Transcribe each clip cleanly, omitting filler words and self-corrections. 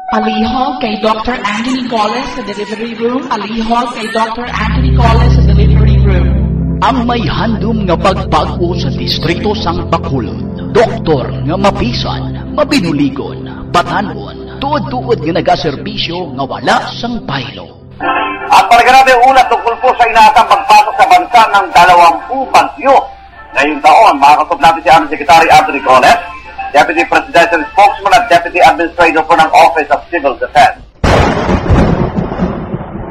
Palihog kay Dr. Anthony Coles sa delivery room. Palihog kay Dr. Anthony Coles sa delivery room. Ang may handom nga pagbago sa distrito sang Bacolod. Doktor nga mapisan, mabinuligon, batanon, tuod-tuod nga nagaserbisyo nga wala sang paylo. At paragrabe ulat tungkol po sa inaasang pagpasok sa bansa ng 20 bagyo. Ngayong taon, makakatop natin si Army Secretary Anthony Coles, Deputy Presidential Spokesman at Deputy Administrator po ng Office of Civil Defense.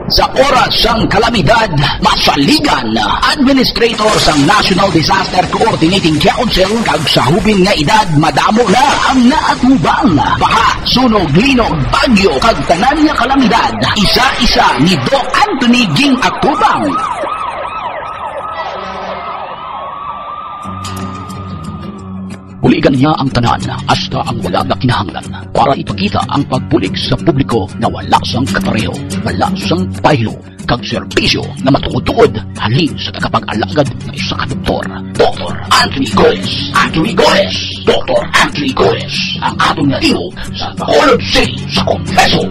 Sa oras sang kalamidad, masaligan Administrator sang National Disaster Coordinating Council kag sa hubin nga edad madamo na ang naatubang baha, sunog, linog, bagyo kag tanan nga kalamidad. Isa-isa ni Doc Anthony ging atubang. Buligan niya ang tanan hasta ang wala na kinahanglan para ipakita ang pagbulig sa publiko na wala sang kapareho, wala sang paylo, kag serbisyo na matuod-tuod halin sa tagapag-alagad ng isa ka doktor. Dr. Anthony Coles! Anthony Coles! Dr. Anthony Coles! Ang atong nalihog sa Bacolod City sa Kongreso.